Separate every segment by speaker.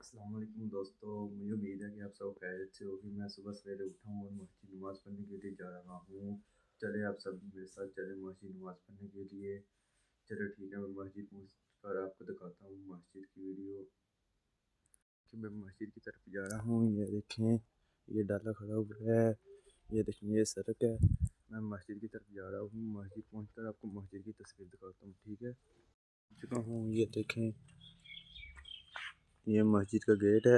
Speaker 1: अस्सलाम वालेकुम दोस्तों, मुझे उम्मीद है कि आप सब खैरियत से होगी। मैं सुबह सवेरे उठा हूँ और मस्जिद नमाज़ पढ़ने के लिए जा रहा हूँ। चले आप सब मेरे साथ चले मस्जिद नमाज़ पढ़ने के लिए। चलो ठीक है, मैं मस्जिद पहुँच कर आपको दिखाता हूँ मस्जिद की वीडियो कि मैं मस्जिद की तरफ जा रहा हूँ। ये देखें, ये डाला खड़ा हुआ है। ये देखें, ये सड़क है। मैं मस्जिद की तरफ जा रहा हूँ। मस्जिद पहुँच कर आपको मस्जिद की तस्वीर दिखाता हूँ। ठीक है, चुका हूँ। ये देखें, ये मस्जिद का गेट है।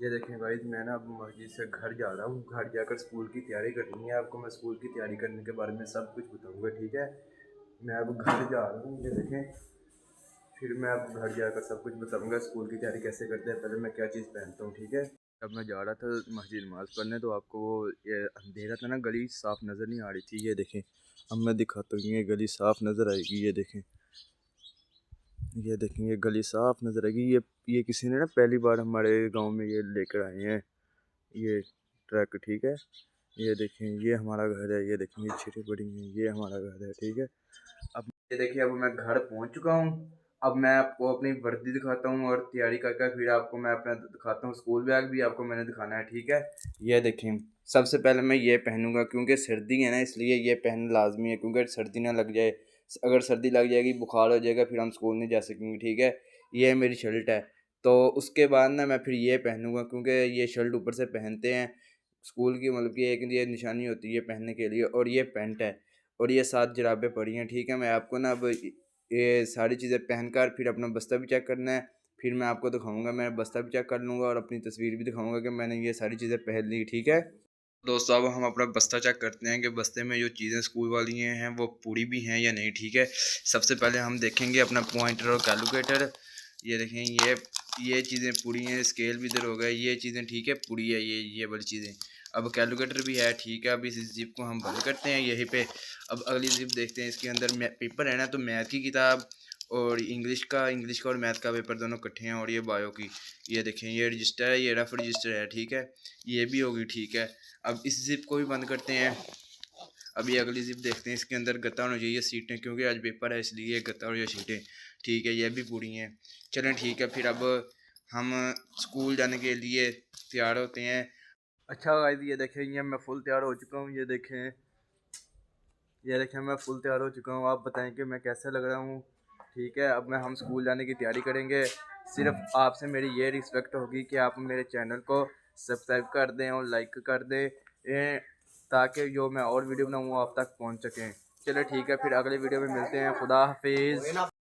Speaker 1: ये देखें भाई, मैं ना अब मस्जिद से घर जा रहा हूँ। घर जाकर स्कूल की तैयारी करनी है। आपको मैं स्कूल की तैयारी करने के बारे में सब कुछ बताऊँगा। ठीक है, मैं अब घर जा रहा हूँ। ये देखें, फिर मैं अब घर जाकर सब कुछ बताऊँगा स्कूल की तैयारी कैसे करते हैं, पहले मैं क्या चीज़ पहनता हूँ। ठीक है, अब मैं जा रहा था मस्जिद नमाज़ पढ़ने, तो आपको वो ये अंधेरा था ना, गली साफ़ नज़र नहीं आ रही थी। ये देखें, अब मैं दिखाता हूँ, ये गली साफ़ नज़र आएगी। ये देखें, ये देखें, ये गली साफ़ नज़र आएगी। ये किसी ने ना पहली बार हमारे गांव में ये लेकर आए हैं, ये ट्रक। ठीक है, ये देखें, ये हमारा घर है। ये देखें, ये छीटें पड़ी हैं, ये हमारा घर है। ठीक है, अब ये देखिए, अब मैं घर पहुंच चुका हूँ। अब मैं आपको अपनी वर्दी दिखाता हूँ और तैयारी करके फिर आपको मैं अपना दिखाता हूँ। स्कूल बैग भी आपको मैंने दिखाना है। ठीक है, ये देखें, सबसे पहले मैं ये पहनूंगा क्योंकि सर्दी है ना, इसलिए ये पहनना लाजमी है, क्योंकि सर्दी ना लग जाए। अगर सर्दी लग जाएगी, बुखार हो जाएगा, फिर हम स्कूल नहीं जा सकेंगे। ठीक है, ये मेरी शर्ट है। तो उसके बाद ना मैं फिर ये पहनूंगा, क्योंकि ये शर्ट ऊपर से पहनते हैं स्कूल की, मतलब कि एक ये निशानी होती है पहनने के लिए। और ये पैंट है और ये 7 जुराबें पड़ी हैं। ठीक है, मैं आपको ना अब ये सारी चीज़ें पहनकर फिर अपना बस्ता भी चेक करना है। फिर मैं आपको दिखाऊंगा, मैं बस्ता भी चेक कर लूँगा और अपनी तस्वीर भी दिखाऊंगा कि मैंने ये सारी चीज़ें पहन ली। ठीक है दोस्तों, अब हम अपना बस्ता चेक करते हैं कि बस्ते में जो चीज़ें स्कूल वाली हैं वो पूरी भी हैं या नहीं। ठीक है, सबसे पहले हम देखेंगे अपना पॉइंटर और कैलकुलेटर। ये देखें, ये चीज़ें पूरी हैं। स्केल भी इधर हो गया, ये चीज़ें ठीक है, पूरी है ये वाली चीज़ें। अब कैलकुलेटर भी है। ठीक है, अब इस जिप को हम बंद करते हैं यहीं पे। अब अगली जिप देखते हैं। इसके अंदर पेपर है ना, तो मैथ की किताब और इंग्लिश का और मैथ का पेपर दोनों इकट्ठे हैं। और ये बायो की, ये देखें, ये रजिस्टर है, ये रफ रजिस्टर है। ठीक है, ये भी होगी। ठीक है, अब इस जिप को भी बंद करते हैं। अब ये अगली जिप देखते हैं। इसके अंदर गत्ता होना चाहिए सीटें, क्योंकि आज पेपर है इसलिए गत्ता और ये सीटें। ठीक है, ये भी पूरी हैं। चलें ठीक है, फिर अब हम स्कूल जाने के लिए तैयार होते हैं। अच्छा गाइस, ये देखें, ये मैं फुल तैयार हो चुका हूँ। ये देखें, मैं फुल तैयार हो चुका हूँ। आप बताएं कि मैं कैसे लग रहा हूँ। ठीक है, अब हम स्कूल जाने की तैयारी करेंगे। सिर्फ आपसे मेरी ये रिक्वेस्ट होगी कि आप मेरे चैनल को सब्सक्राइब कर दें और लाइक कर दें, ताकि जो मैं और वीडियो बनाऊँ वो आप तक पहुँच सकें। चलो ठीक है, फिर अगले वीडियो में मिलते हैं। खुदा हाफिज़।